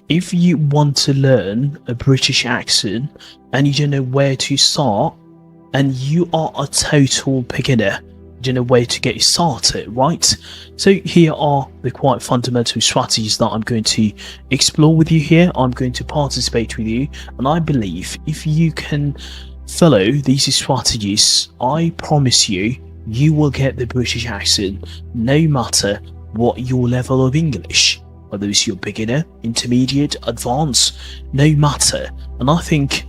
If you want to learn a British accent and you don't know where to start, and you are a total beginner, you don't know where to get started, right? So here are the quite fundamental strategies that I'm going to explore with you here. I'm going to participate with you, and I believe if you can follow these strategies, I promise you, you will get the British accent no matter what your level of English, whether it's your beginner, intermediate, advanced, no matter. And I think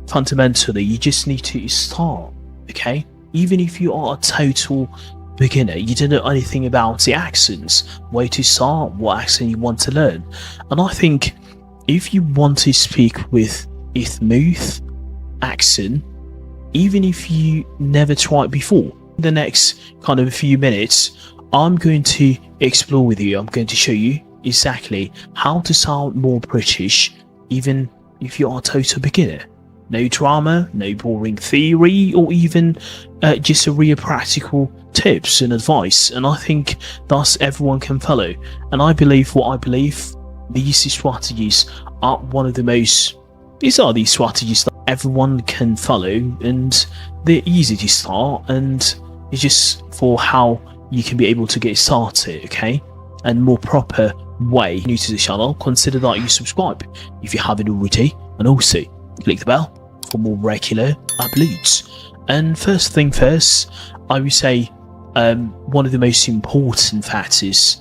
fundamentally you just need to start, okay? Even if you are a total beginner, you don't know anything about the accents, where to start, what accent you want to learn. And I think if you want to speak with a smooth accent, even if you never tried before, in the next kind of few minutes, I'm going to explore with you, I'm going to show you exactly how to sound more British, even if you are a total beginner. No drama, no boring theory, or even just a real practical tips and advice. And I think thus everyone can follow. And I believe these strategies are one of the most, these are the strategies that everyone can follow, and they're easy to start, and it's just for how you can be able to get started, okay? And more proper way. New to the channel, consider that you subscribe if you haven't already, and also click the bell for more regular uploads. And first thing first, I would say one of the most important factors,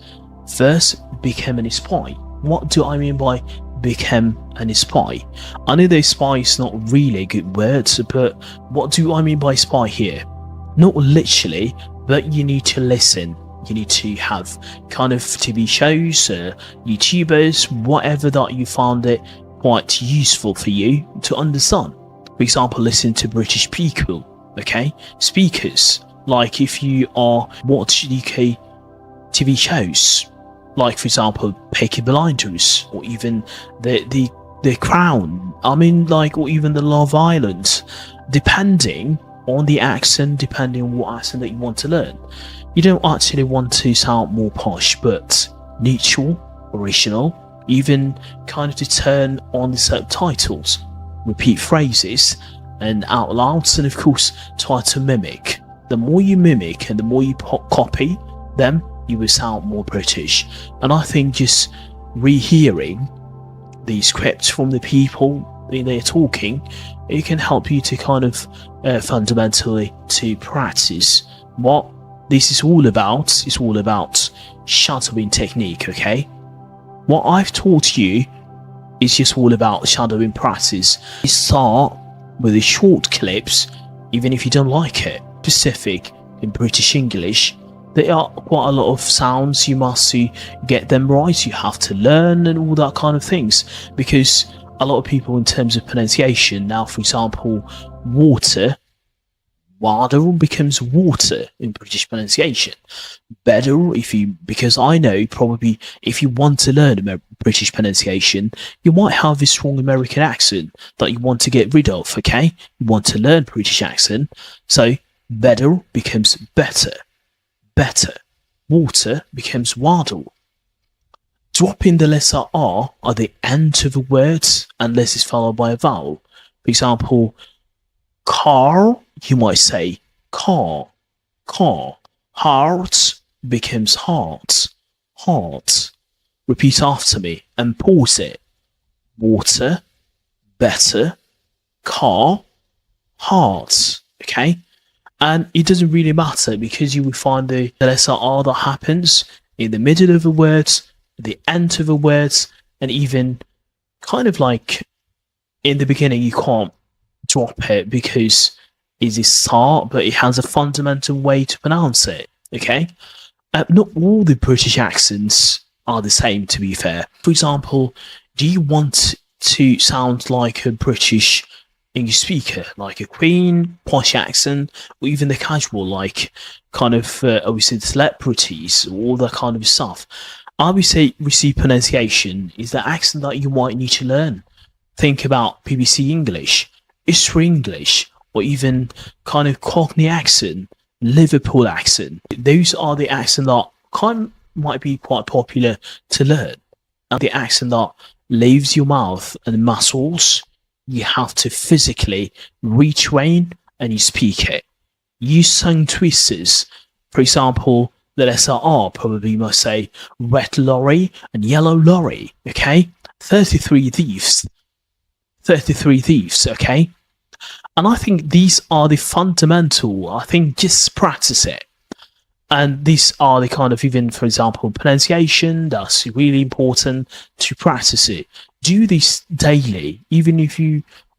first, become an spy. What do I mean by become an spy? I know that spy is not really a good word, but what do I mean by spy here? Not literally, but you need to listen. You need to have kind of TV shows, YouTubers, whatever that you found it quite useful for you to understand. For example, listen to British people, okay? Speakers. Like if you are watching UK TV shows, like for example, Peaky Blinders, or even the Crown. I mean, like, or even the Love Island, depending on the accent, depending on what accent that you want to learn. You don't actually want to sound more posh, but neutral, original, even kind of to turn on the subtitles, repeat phrases and out louds, and of course try to mimic. The more you mimic and the more you copy them, you will sound more British. And I think just rehearing the scripts from the people they're talking, it can help you to kind of fundamentally to practice what this is all about. It's all about shadowing technique, okay? What I've taught you is just all about shadowing practice. You start with the short clips, even if you don't like it. Specific in British English, there are quite a lot of sounds you must get them right. You have to learn and all that kind of things, because a lot of people in terms of pronunciation now, for example, water becomes water in British pronunciation. Better because I know probably if you want to learn British pronunciation, you might have a strong American accent that you want to get rid of, okay? You want to learn British accent, so better becomes better. Better. Water becomes water. Dropping the letter R at the end of a word unless it's followed by a vowel. For example, car, you might say car. Heart becomes heart. Repeat after me and pause it. Water, better, car, heart. Okay? And it doesn't really matter, because you will find the letter R that happens in the middle of a word, the end of a word, and even kind of like in the beginning you can't drop it because it's a start, but it has a fundamental way to pronounce it, okay? Not all the British accents are the same, to be fair. For example, do you want to sound like a British English speaker, like a Queen, posh accent, or even the casual, like kind of, obviously the celebrities, all that kind of stuff? I would say received pronunciation is the accent that you might need to learn. Think about BBC English, History English, or even kind of Cockney accent, Liverpool accent. Those are the accents that kind of might be quite popular to learn, and the accent that leaves your mouth and muscles, you have to physically retrain and you speak it. Use tongue twisters. For example, the letter R probably must say red lorry and yellow lorry, okay? 33 thieves. 33 thieves, okay? And I think these are the fundamental, I think just practice it. And these are the kind of, even for example, pronunciation, that's really important to practice it. Do this daily, even if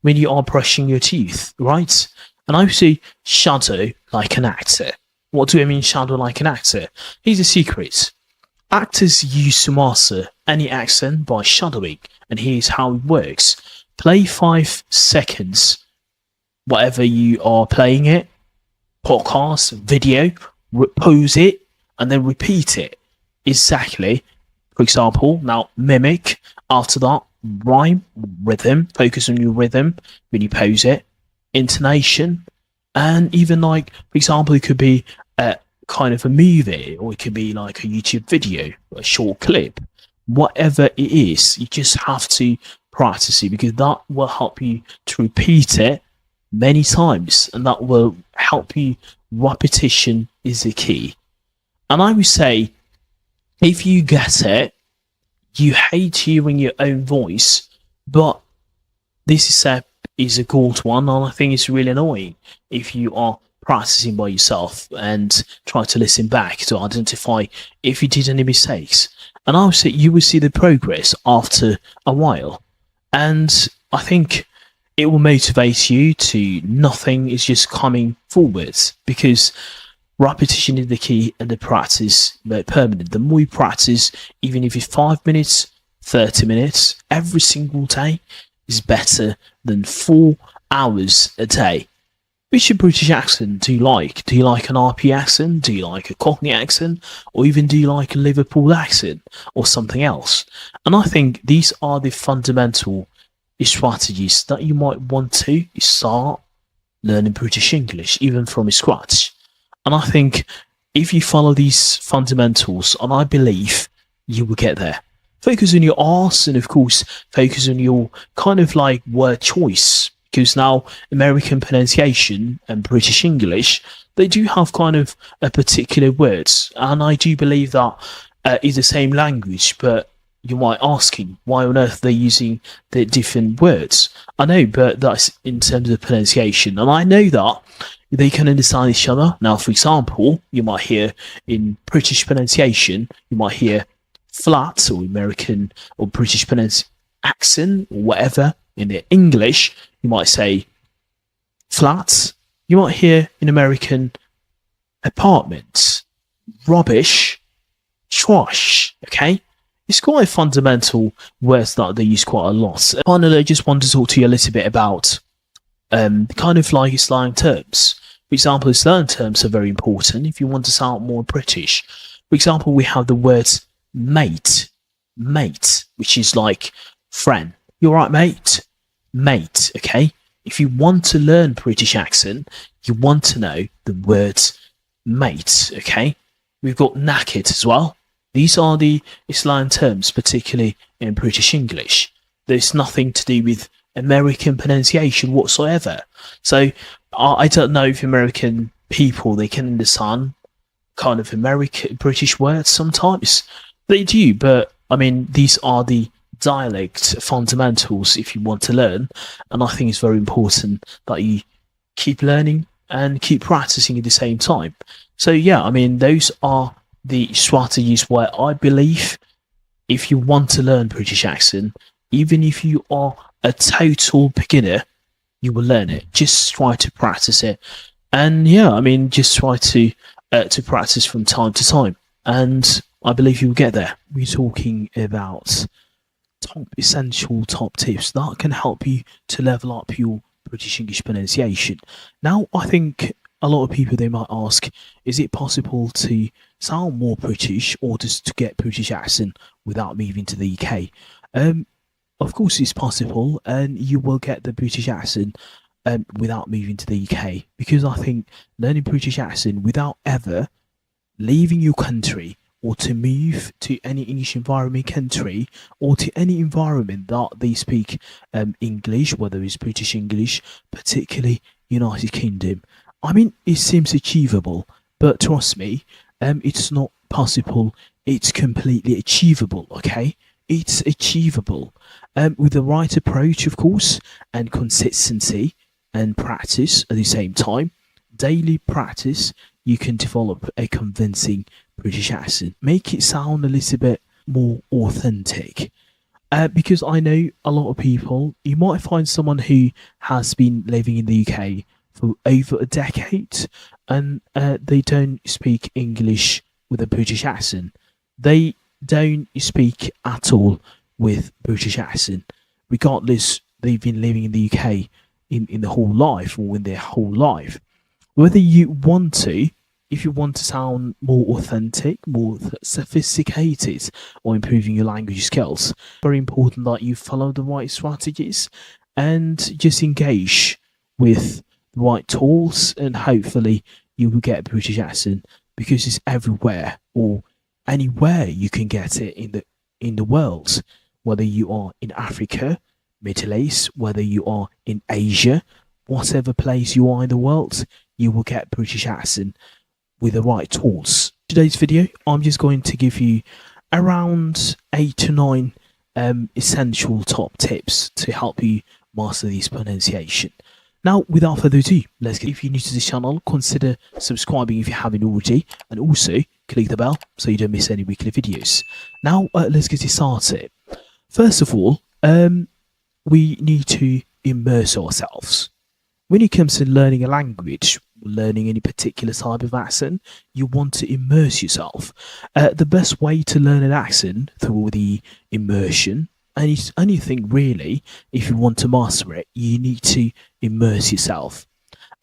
when you are brushing your teeth, right? And I would say shadow like an actor. What do I mean shadow like an actor? Here's a secret. Actors used to master any accent by shadowing, and here's how it works. Play 5 seconds, whatever you are playing it, podcast, video, pause it, and then repeat it. Exactly. For example, now mimic, after that, rhyme, rhythm, focus on your rhythm when you pose it, intonation, and even like, for example, it could be a kind of a movie, or it could be like a YouTube video, a short clip, whatever it is, you just have to practice it, because that will help you to repeat it many times, and that will help you. Repetition is the key. And I would say, if you get it, you hate hearing your own voice, but this is a good one, and I think it's really annoying if you are practicing by yourself and try to listen back to identify if you did any mistakes. And I would say you will see the progress after a while, and I think it will motivate you to nothing is just coming forwards, because repetition is the key and the practice permanent. The more you practice, even if it's 5 minutes, 30 minutes, every single day is better than 4 hours a day. Which British accent do you like? Do you like an RP accent? Do you like a Cockney accent? Or even do you like a Liverpool accent or something else? And I think these are the fundamental strategies that you might want to start learning British English, even from scratch. And I think if you follow these fundamentals, and I believe you will get there. Focus on your arse, and of course, focus on your kind of like word choice, because now American pronunciation and British English, they do have kind of a particular words, and I do believe that is the same language, but you might asking why on earth they're using the different words. I know, but that's in terms of pronunciation, and I know that they can understand each other. Now, for example, you might hear in British pronunciation, you might hear flat or American or British accent or whatever. In the English, you might say flat. You might hear in American apartment, rubbish, trash. Okay. It's quite fundamental words that they use quite a lot. Finally, I just want to talk to you a little bit about kind of like slang terms. For example, slang terms are very important if you want to sound more British. For example, we have the word mate, which is like friend. You alright, mate? Mate, okay? If you want to learn British accent, you want to know the word mate, okay? We've got knackered as well. These are the slang terms, particularly in British English. There's nothing to do with American pronunciation whatsoever. So I don't know if American people, they can understand kind of American British words sometimes. They do, but I mean, these are the dialect fundamentals if you want to learn. And I think it's very important that you keep learning and keep practicing at the same time. So yeah, I mean, those are the strategies where I believe if you want to learn British accent, even if you are a total beginner, you will learn it. Just try to practice it. And yeah, I mean, just try to practice from time to time. And I believe you will get there. We're talking about essential top tips that can help you to level up your British English pronunciation. Now, I think a lot of people, they might ask, is it possible to sound more British or just to get British accent without moving to the UK? Of course it's possible, and you will get the British accent without moving to the UK, because I think learning British accent without ever leaving your country or to move to any English environment country or to any environment that they speak English, whether it's British English, particularly United Kingdom. I mean, it seems achievable, but trust me, it's not possible. It's completely achievable. Okay, it's achievable with the right approach, of course, and consistency and practice at the same time. Daily practice, you can develop a convincing British accent. Make it sound a little bit more authentic. Because I know a lot of people, you might find someone who has been living in the UK for over a decade and they don't speak English with a British accent. They don't speak at all with British accent, regardless they've been living in the UK in the whole life or in their whole life. Whether you want to, if you want to sound more authentic, more sophisticated, or improving your language skills, very important that you follow the right strategies and just engage with the right tools, and hopefully you will get a British accent because it's everywhere or anywhere you can get it in the world, whether you are in Africa, Middle East, whether you are in Asia, whatever place you are in the world, you will get British accent with the right tools. Today's video, I'm just going to give you around 8 to 9 essential top tips to help you master this pronunciation. Now, without further ado, let's get. If you're new to this channel, consider subscribing if you haven't already, and also click the bell so you don't miss any weekly videos. Now, let's get started. First of all, we need to immerse ourselves. When it comes to learning a language, learning any particular type of accent, you want to immerse yourself. The best way to learn an accent through the immersion, and it's anything really, if you want to master it, you need to immerse yourself.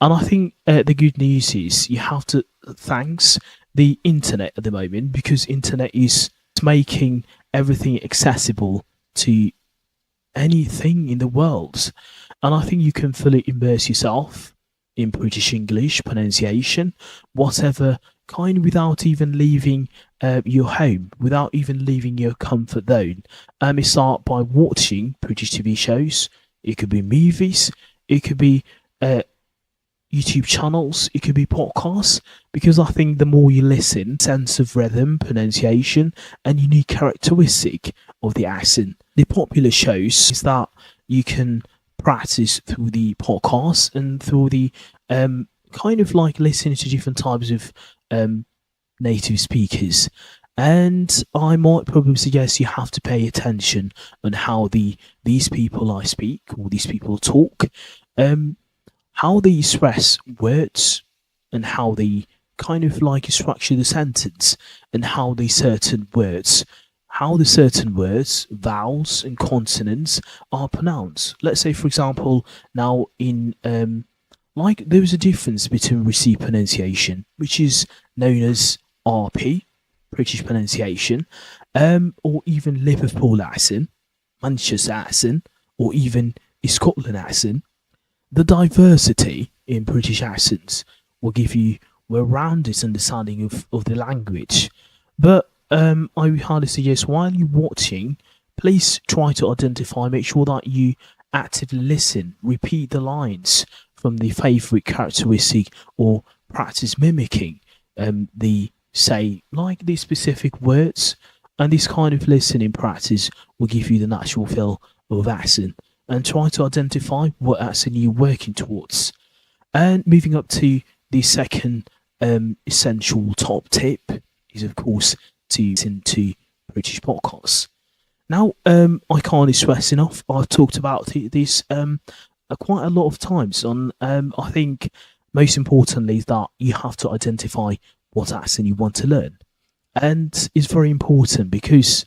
And I think the good news is you have to thanks the internet at the moment, because internet is making everything accessible to anything in the world. And I think you can fully immerse yourself in British English pronunciation, whatever kind, without even leaving your home, without even leaving your comfort zone. You start by watching British TV shows. It could be movies, it could be YouTube channels, it could be podcasts, because I think the more you listen, sense of rhythm, pronunciation, and unique characteristic of the accent. The popular shows is that you can practice through the podcast and through the kind of like listening to different types of native speakers. And I might probably suggest you have to pay attention on how these people I speak or these people talk, how they express words, and how they kind of like structure the sentence, and how the certain words, vowels and consonants are pronounced. Let's say, for example, now in like there is a difference between received pronunciation, which is known as RP, British pronunciation, or even Liverpool accent, Manchester accent, or even Scotland accent. The diversity in British accents will give you a rounded understanding of the language. But I would highly suggest while you're watching, please try to identify, make sure that you actively listen, repeat the lines from the favourite characteristic, or practice mimicking the specific words. And this kind of listening practice will give you the natural feel of accent, and try to identify what accent you're working towards. And moving up to the second essential top tip is, of course, to listen to British podcasts. Now, I can't stress enough, I've talked about this quite a lot of times. I think most importantly is that you have to identify what accent you want to learn. And it's very important, because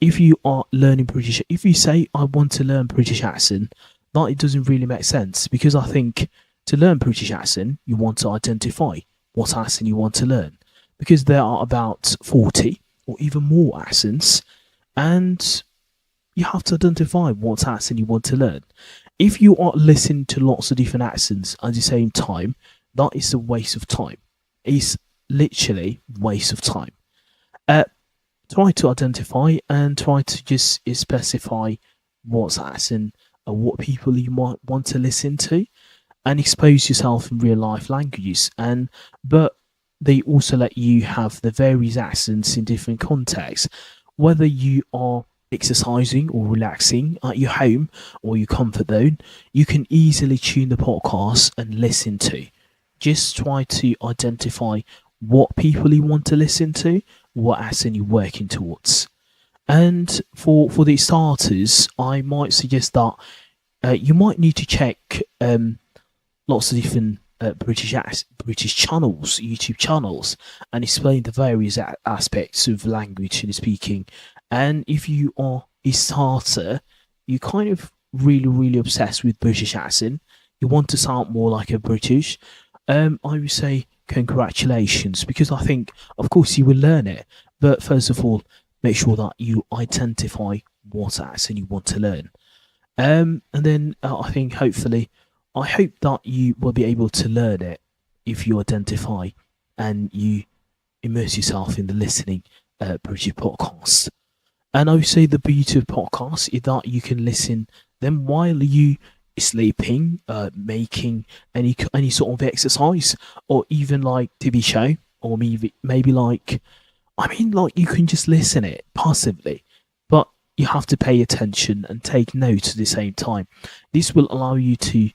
if you are learning British, if you say, I want to learn British accent, that it doesn't really make sense, because I think to learn British accent, you want to identify what accent you want to learn, because there are about 40 or even more accents, and you have to identify what accent you want to learn. If you are listening to lots of different accents at the same time, that is a waste of time. It's literally waste of time. try to identify and try to just specify what's accent and what people you might want to listen to, and expose yourself in real life languages. And but they also let you have the various accents in different contexts, whether you are exercising or relaxing at your home or your comfort zone. You can easily tune the podcast and listen to. Just try to identify what people you want to listen to, what accent you're working towards. And for the starters, I might suggest that you might need to check lots of different British channels, YouTube channels, and explain the various aspects of language and speaking. And if you are a starter, you kind of really obsessed with British accent, you want to sound more like a British. I would say congratulations, because I think, of course, you will learn it. But first of all, make sure that you identify what accent you want to learn. And then I think hopefully, I hope that you will be able to learn it if you identify and you immerse yourself in the listening British podcasts. And I would say the beauty of podcasts is that you can listen them while you sleeping, making any sort of exercise, or even like TV show, or maybe like, I mean, like you can just listen it passively, but you have to pay attention and take notes at the same time. This will allow you to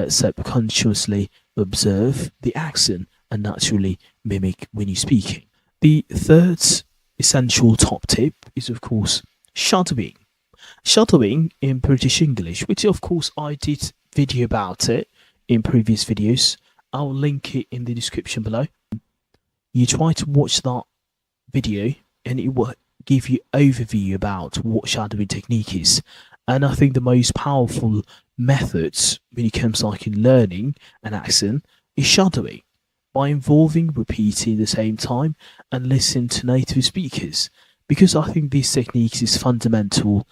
subconsciously observe the accent and naturally mimic when you're speaking. The third essential top tip is, of course, shadowing. Shadowing in British English, which of course I did video about it in previous videos. I'll link it in the description below. You try to watch that video and it will give you overview about what shadowing technique is. And I think the most powerful methods when it comes to like learning an accent is shadowing, by involving repeating at the same time and listening to native speakers. Because I think this technique is fundamental.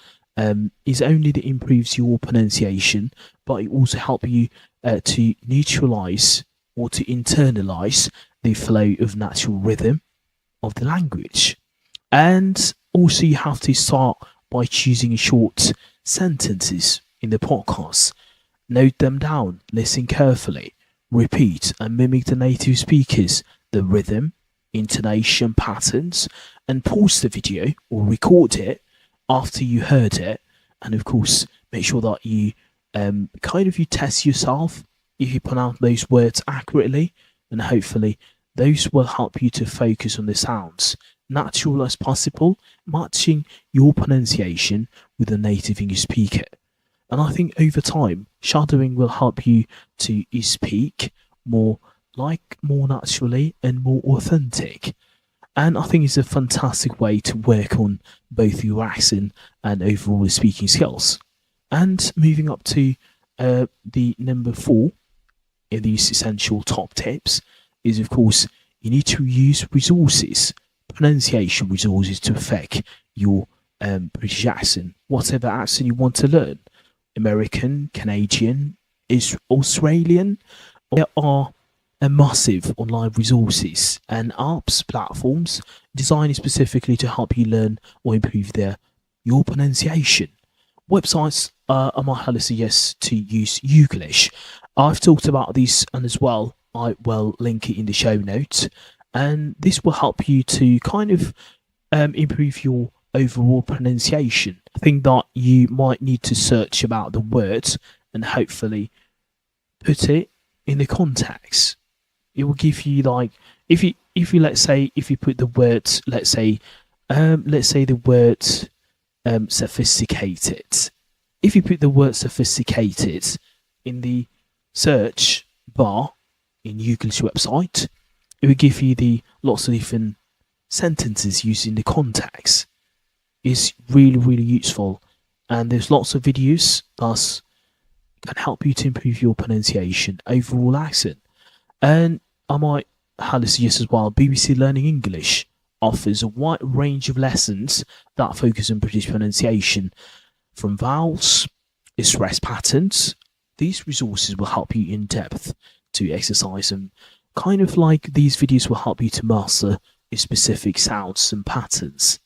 Is only that improves your pronunciation, but it also help you to neutralize or to internalize the flow of natural rhythm of the language. And also you have to start by choosing short sentences in the podcast. Note them down, listen carefully, repeat and mimic the native speakers, the rhythm, intonation patterns, and pause the video or record it after you heard it. And of course, make sure that you you test yourself if you pronounce those words accurately, and hopefully those will help you to focus on the sounds natural as possible, matching your pronunciation with the native English speaker. And I think over time, shadowing will help you to speak more naturally and more authentic. And I think it's a fantastic way to work on both your accent and overall speaking skills. And moving up to the number 4 in these essential top tips is, of course, you need to use resources, pronunciation resources, to affect your British accent, whatever accent you want to learn. American, Canadian, is Australian. There are a massive online resources and apps platforms designed specifically to help you learn or improve your pronunciation. Websites I might highly suggest to use Youglish. I've talked about this, and as well I will link it in the show notes, and this will help you to improve your overall pronunciation. I think that you might need to search about the words and hopefully put it in the context. It will give you, like, if you let's say if you put the words, let's say the word sophisticated. If you put the word sophisticated in the search bar in Youglish website, it will give you the lots of different sentences using the context. It's really useful, and there's lots of videos that can help you to improve your pronunciation, overall accent. And I might highly suggest as well, BBC Learning English offers a wide range of lessons that focus on British pronunciation, from vowels, stress patterns. These resources will help you in depth to exercise, and these videos will help you to master specific sounds and patterns.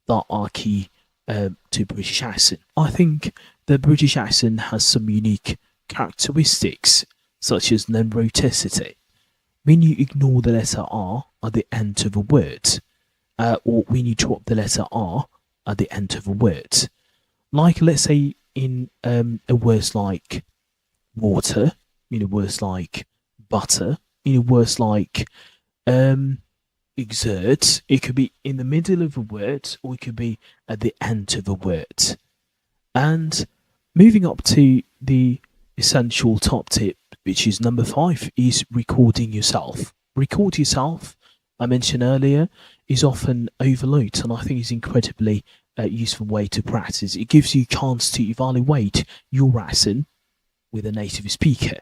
that are key to British accent. I think the British accent has some unique characteristics, such as non-rhoticity. When you ignore the letter R at the end of a word, or when you drop the letter R at the end of a word. Like, let's say, in a word like water, in a word like butter, in a word like um, exert, it could be in the middle of a word or it could be at the end of a word. And moving up to the essential top tip, which is number 5, is recording yourself. Record yourself, I mentioned earlier, is often overlooked, and I think is incredibly useful way to practice. It gives you a chance to evaluate your accent with a native speaker.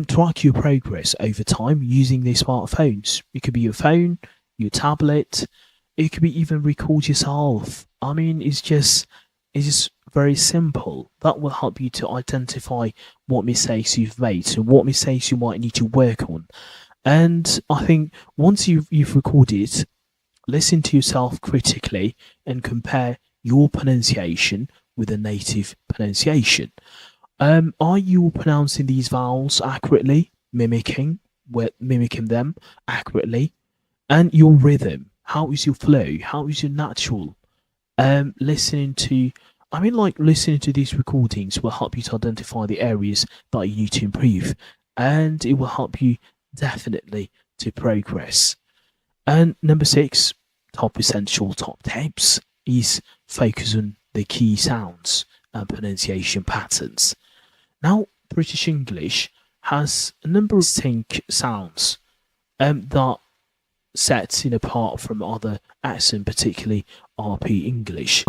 Track your progress over time using their smartphones. It could be your phone, your tablet. It could be even record yourself. I mean, it's just very simple. That will help you to identify what mistakes you've made and what mistakes you might need to work on. And I think once you've recorded, listen to yourself critically and compare your pronunciation with a native pronunciation. Are you pronouncing these vowels accurately, mimicking them accurately, and your rhythm? How is your flow? How is your natural? Listening to, I mean, like listening to these recordings will help you to identify the areas that you need to improve, and it will help you definitely to progress. And number 6, top essential top tips is focus on the key sounds and pronunciation patterns. Now, British English has a number of distinct sounds that sets it apart from other accents, particularly RP English.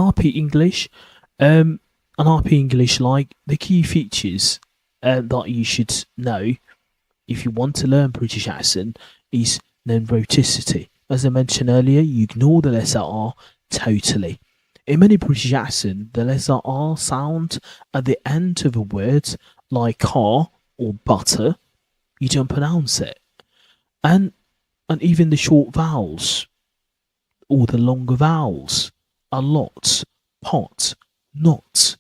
And RP English, like the key features that you should know if you want to learn British accent is non-rhoticity. As I mentioned earlier, you ignore the letter R totally. In many British accents, the letter R sound at the end of a word like car or butter. You don't pronounce it. And even the short vowels or the longer vowels, a lot, pot, not,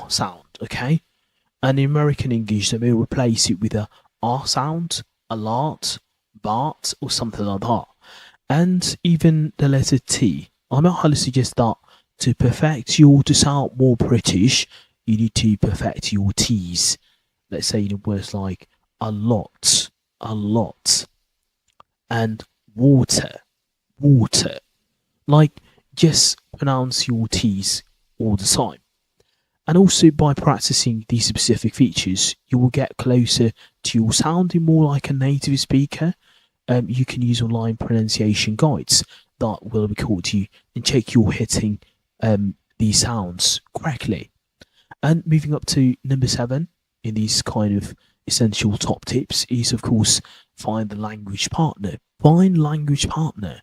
sound, okay? And in American English, they may replace it with a R sound, a lot, but, or something like that. And even the letter T. I might highly suggest that to sound more British, you need to perfect your T's. Let's say in words like a lot, and water, water. Like, just pronounce your T's all the time. And also by practicing these specific features, you will get closer to your sounding more like a native speaker. You can use online pronunciation guides that will record you and check you're hitting these sounds correctly. And moving up to number 7 in these kind of essential top tips is, of course, find the language partner. Find language partner.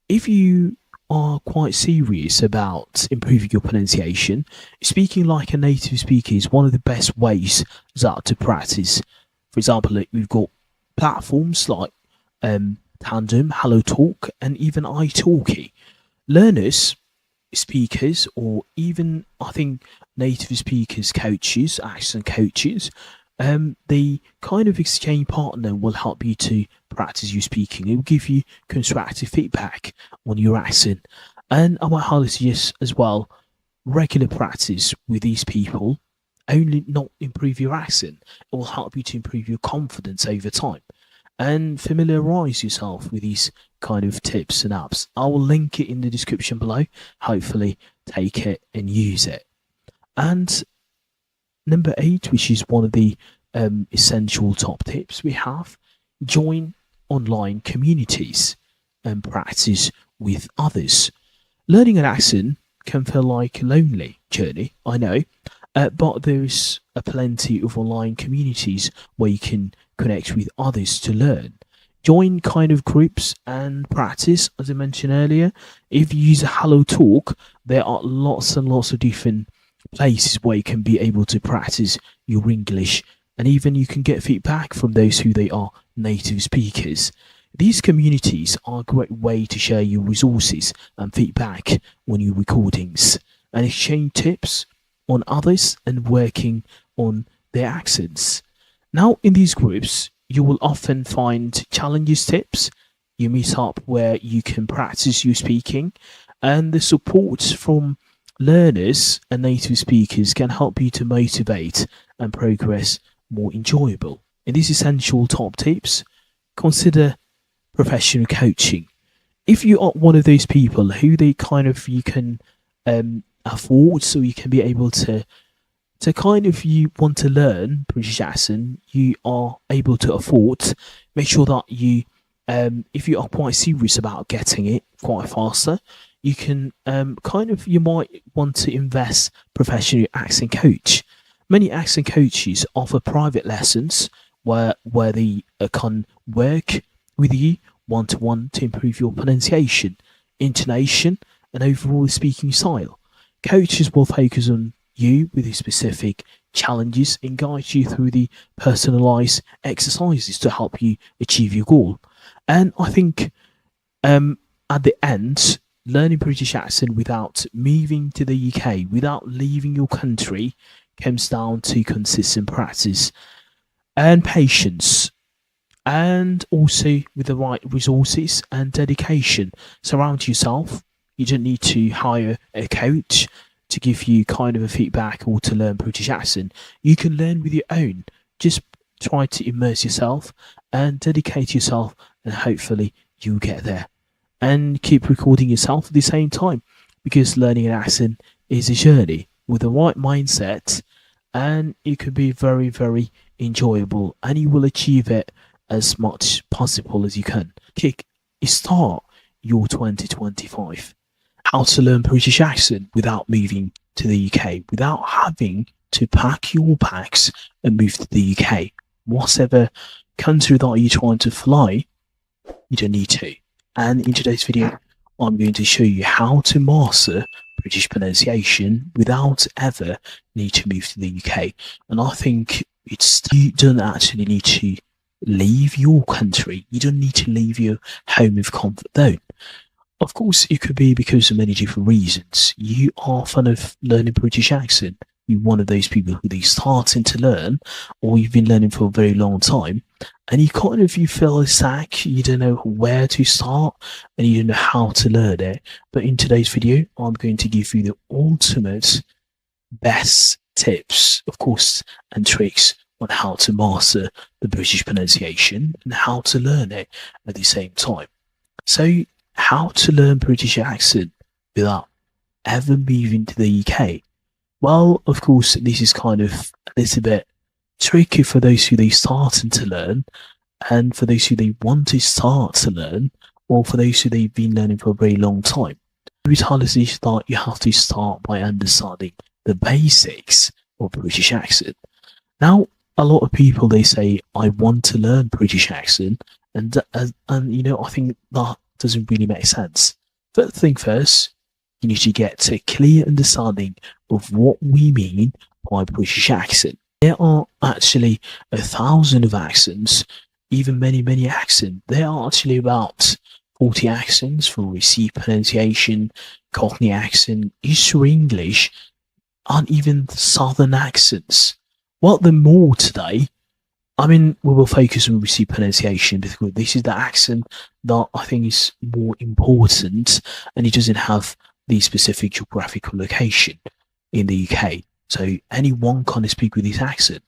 If you are quite serious about improving your pronunciation, speaking like a native speaker is one of the best ways to practice. For example, we've got platforms like Tandem, Hello Talk, and even italki. Learners, speakers, or even I think native speakers coaches, accent coaches, the kind of exchange partner will help you to practice your speaking. It will give you constructive feedback on your accent. And I might highly suggest as well regular practice with these people only not improve your accent. It will help you to improve your confidence over time. And familiarize yourself with these kind of tips and apps. I will link it in the description below. Hopefully take it and use it. And number 8, which is one of the essential top tips we have, join online communities and practice with others. Learning an accent can feel like a lonely journey, I know, but there's a plenty of online communities where you can connect with others to learn. Join kind of groups and practice, as I mentioned earlier. If you use a Hello Talk, there are lots and lots of different places where you can be able to practice your English, and even you can get feedback from those who they are native speakers. These communities are a great way to share your resources and feedback on your recordings and exchange tips on others and working on their accents. Now, in these groups, you will often find challenges tips, you meet up where you can practice your speaking, and the support from learners and native speakers can help you to motivate and progress more enjoyable. In these essential top tips, consider professional coaching. If you are one of those people who they kind of you can afford, so you can be able to kind of you want to learn British accent, you are able to afford, make sure that you if you are quite serious about getting it quite faster, you can kind of you might want to invest professional accent coach. Many accent coaches offer private lessons where they can work with you one to one to improve your pronunciation, intonation, and overall speaking style. Coaches will focus on you with the specific challenges and guide you through the personalized exercises to help you achieve your goal. And I think at the end, learning British accent without moving to the UK, without leaving your country, comes down to consistent practice and patience, and also with the right resources and dedication. Surround yourself. You don't need to hire a coach to give you kind of a feedback or to learn British accent. You can learn with your own. Just try to immerse yourself and dedicate yourself, and hopefully you'll get there. And keep recording yourself at the same time, because learning an accent is a journey with the right mindset, and it could be very, very enjoyable, and you will achieve it as much possible as you can. Start your 2025. How to learn British accent without moving to the UK, without having to pack your bags and move to the UK. Whatever country that you're trying to fly, you don't need to. And in today's video, I'm going to show you how to master British pronunciation without ever need to move to the UK. And I think you don't actually need to leave your country. You don't need to leave your home of comfort zone. Of course, it could be because of many different reasons. You are fond of learning British accent. You're one of those people who are starting to learn, or you've been learning for a very long time, and you feel stuck. You don't know where to start, and you don't know how to learn it. But in today's video, I'm going to give you the ultimate best tips, of course, and tricks on how to master the British pronunciation and how to learn it at the same time. So, how to learn British accent without ever moving to the UK? Well, of course, this is kind of a little bit tricky for those who they starting to learn, and for those who they want to start to learn, or for those who they've been learning for a very long time. Every time is that you have to start by understanding the basics of British accent. Now, a lot of people, they say, I want to learn British accent, and I think that doesn't really make sense. First thing first, you need to get a clear understanding of what we mean by British accent. There are actually 1,000 of accents, even many accents. There are actually about 40 accents for received pronunciation, Cockney accent, Eastern English, and even Southern accents. Well, the more today, we will focus on received pronunciation because this is the accent that I think is more important, and it doesn't have the specific geographical location in the UK. So anyone can speak with this accent.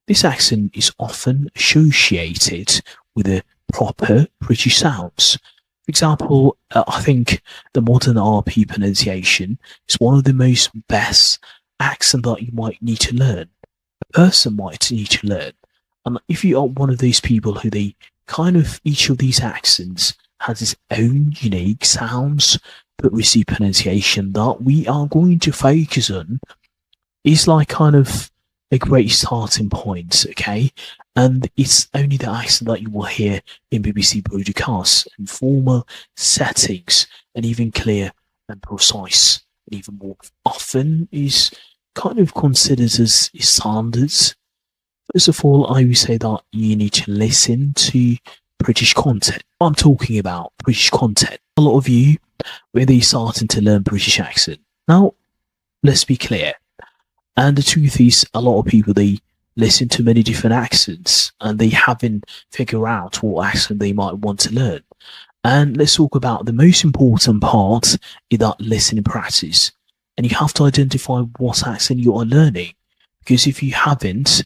This accent is often associated with the proper British sounds. For example, I think the modern RP pronunciation is one of the most best accent that you might need to learn. A person might need to learn. And if you are one of those people who each of these accents has its own unique sounds, but received pronunciation that we are going to focus on is like kind of a great starting point, okay? And it's only the accent that you will hear in BBC broadcasts and formal settings, and even clear and precise, and even more often is kind of considered as standards. First of all, I would say that you need to listen to British content. I'm talking about British content. A lot of you, really starting to learn British accent. Now, let's be clear. And the truth is, a lot of people, they listen to many different accents and they haven't figured out what accent they might want to learn. And let's talk about the most important part in that listening practice. And you have to identify what accent you are learning. Because if you haven't,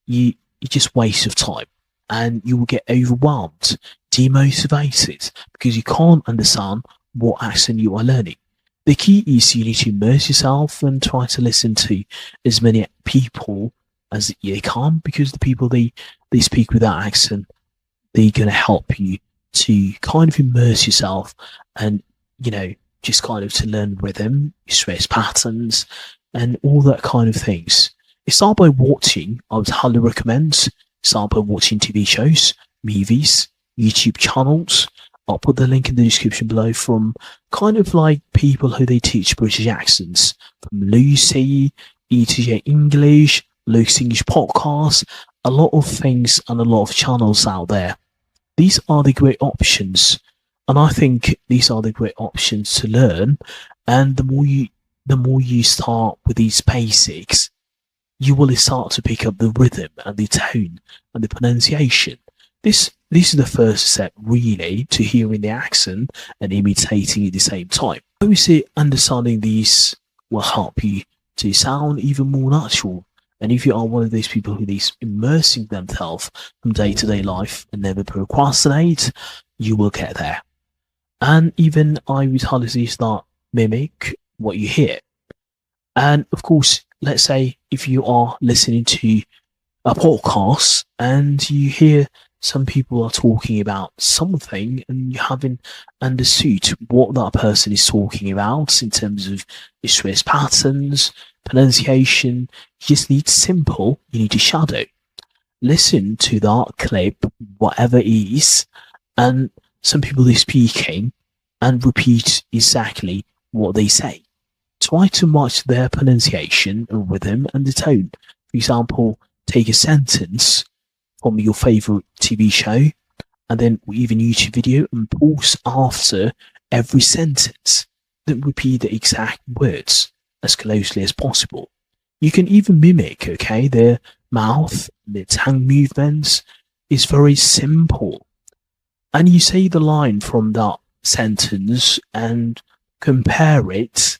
you just waste of time and you will get overwhelmed, demotivated, because you can't understand what accent you are learning. The key is you need to immerse yourself and try to listen to as many people as you can, because the people they speak with that accent, they're going to help you to kind of immerse yourself and, just kind of to learn rhythm, stress patterns, and all that kind of things. Start by watching. I would highly recommend start by watching TV shows, movies, YouTube channels. I'll put the link in the description below from kind of like people who they teach British accents, from Lucy, ETJ English, Luke's English podcast, a lot of things and a lot of channels out there. These are the great options, and I think these are the great options to learn. And the more you start with these basics, you will start to pick up the rhythm and the tone and the pronunciation. This is the first step, really, to hearing the accent and imitating at the same time. Obviously, understanding these will help you to sound even more natural. And if you are one of those people who is immersing themselves from day-to-day life and never procrastinate, you will get there. And even I would highly start mimic what you hear. And of course, let's say if you are listening to a podcast and you hear some people are talking about something and you haven't understood what that person is talking about in terms of stress patterns, pronunciation, you just need simple, you need to shadow. Listen to that clip, whatever it is, and some people are speaking and repeat exactly what they say. Try to match their pronunciation, rhythm, and the tone. For example, take a sentence from your favorite TV show and then even YouTube video and pause after every sentence. Then repeat the exact words as closely as possible. You can even mimic, their mouth, their tongue movements. It's very simple. And you say the line from that sentence and compare it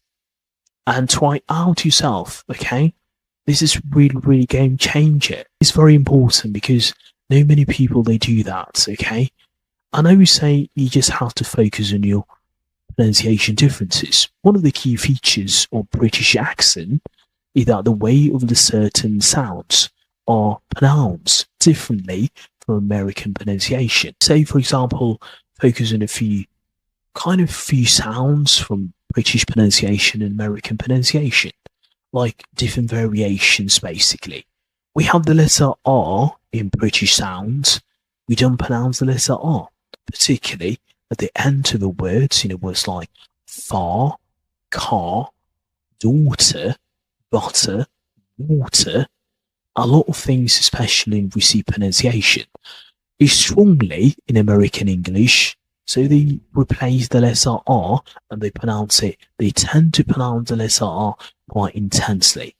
and try out yourself, This is really, really game changer. It's very important because not many people, they do that, And I would say you just have to focus on your pronunciation differences. One of the key features of British accent is that the way of the certain sounds are pronounced differently from American pronunciation. Say, for example, focus on a few sounds from British pronunciation and American pronunciation, like different variations basically. We have the letter R in British sounds. We don't pronounce the letter R, particularly at the end of the words, words like far, car, daughter, butter, water. A lot of things, especially in receipt pronunciation, is strongly in American English. So they replace the letter R and they pronounce it. They tend to pronounce the letter R quite intensely.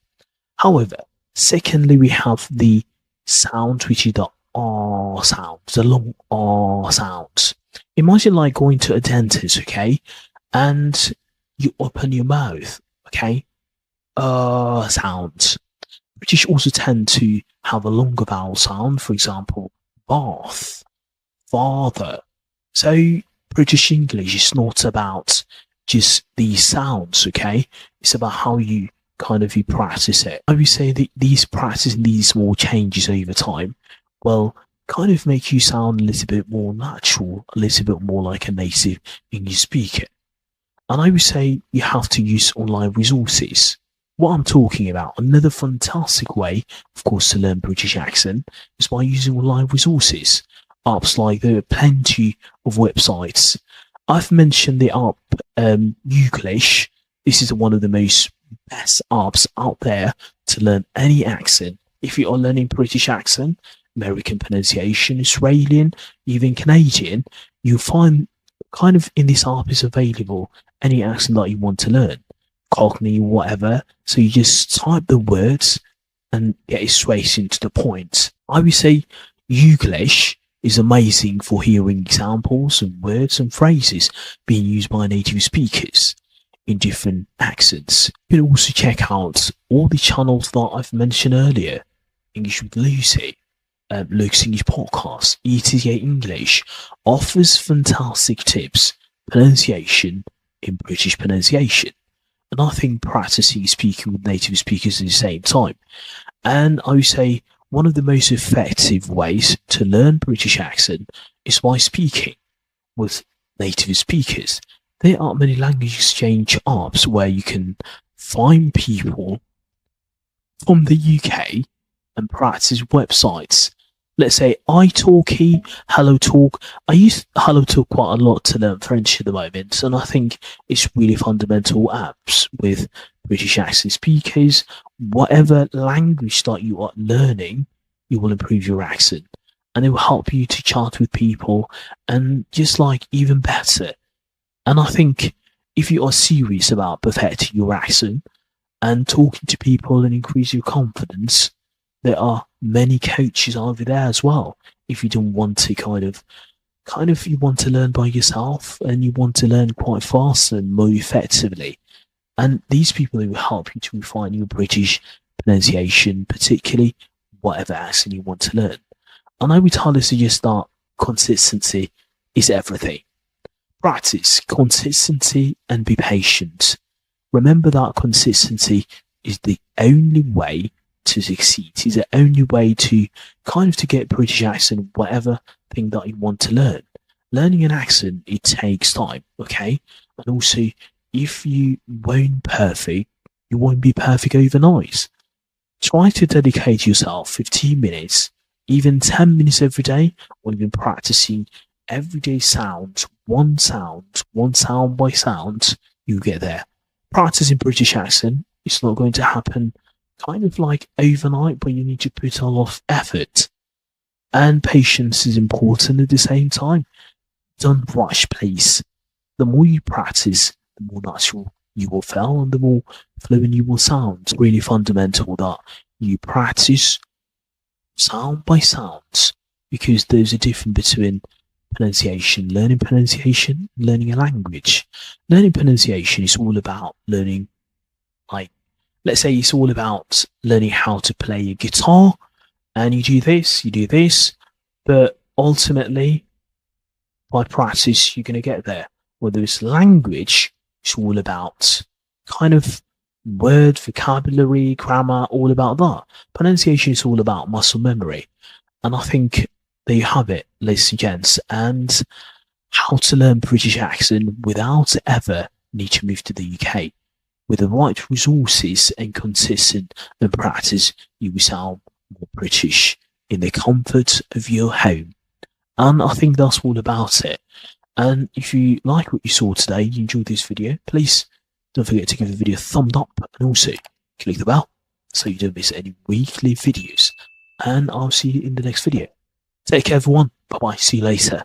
However, secondly, we have the sound, which is the R sound, the long R sound. Imagine like going to a dentist, and you open your mouth, sound. British also tend to have a longer vowel sound, for example, bath, father. So British English is not about just these sounds, It's about how you you practice it. I would say that these small changes over time will kind of make you sound a little bit more natural, a little bit more like a native English speaker. And I would say you have to use online resources. What I'm talking about, another fantastic way, of course, to learn British accent is by using online resources. Apps like there are plenty of websites. I've mentioned the app Youglish. This is one of the most best apps out there to learn any accent. If you are learning British accent, American pronunciation, Australian, even Canadian, you'll find kind of in this app is available any accent that you want to learn, Cockney, whatever. So you just type the words and get it straight into the point. I would say Youglish is amazing for hearing examples and words and phrases being used by native speakers in different accents. You can also check out all the channels that I've mentioned earlier. English with Lucy, Luke's English podcast, ETA English offers fantastic tips, pronunciation in British pronunciation. And I think practicing speaking with native speakers at the same time. And I would say one of the most effective ways to learn British accent is by speaking with native speakers. There are many language exchange apps where you can find people from the UK and practice websites. Let's say italki, HelloTalk. I use HelloTalk quite a lot to learn French at the moment, and I think it's really fundamental apps with British accent speakers. Whatever language that you are learning, you will improve your accent, and it will help you to chat with people and just like even better. And I think if you are serious about perfecting your accent and talking to people and increase your confidence, there are many coaches over there as well. If you don't want to kind of you want to learn by yourself and you want to learn quite fast and more effectively. And these people will help you to refine your British pronunciation, particularly whatever accent you want to learn. And I would highly suggest that consistency is everything. Practice consistency and be patient. Remember that consistency is the only way to succeed. It's the only way to to get British accent, whatever thing that you want to learn. Learning an accent, it takes time, okay? And also, if you won't perfect, you won't be perfect overnight. Try to dedicate yourself 15 minutes, even 10 minutes every day, when you've been practicing everyday sounds, one sound by sound, you get there. Practicing British accent, it's not going to happen like overnight, but you need to put a lot of effort. And patience is important at the same time. Don't rush, please. The more you practice, the more natural you will feel and the more fluent you will sound. It's really fundamental that you practice sound by sound, because there's a difference between learning a language. Learning pronunciation is all about learning, let's say it's all about learning how to play a guitar, and you do this, but ultimately, by practice, you're going to get there. Whether it's language, it's all about word, vocabulary, grammar, all about that. Pronunciation is all about muscle memory. And I think there you have it, ladies and gents, and how to learn British accent without ever need to move to the UK. With the right resources and consistent practice, you will sound more British in the comfort of your home. And I think that's all about it. And if you like what you saw today, you enjoyed this video, please don't forget to give the video a thumbs up and also click the bell so you don't miss any weekly videos. And I'll see you in the next video. Take care, everyone. Bye-bye. See you later.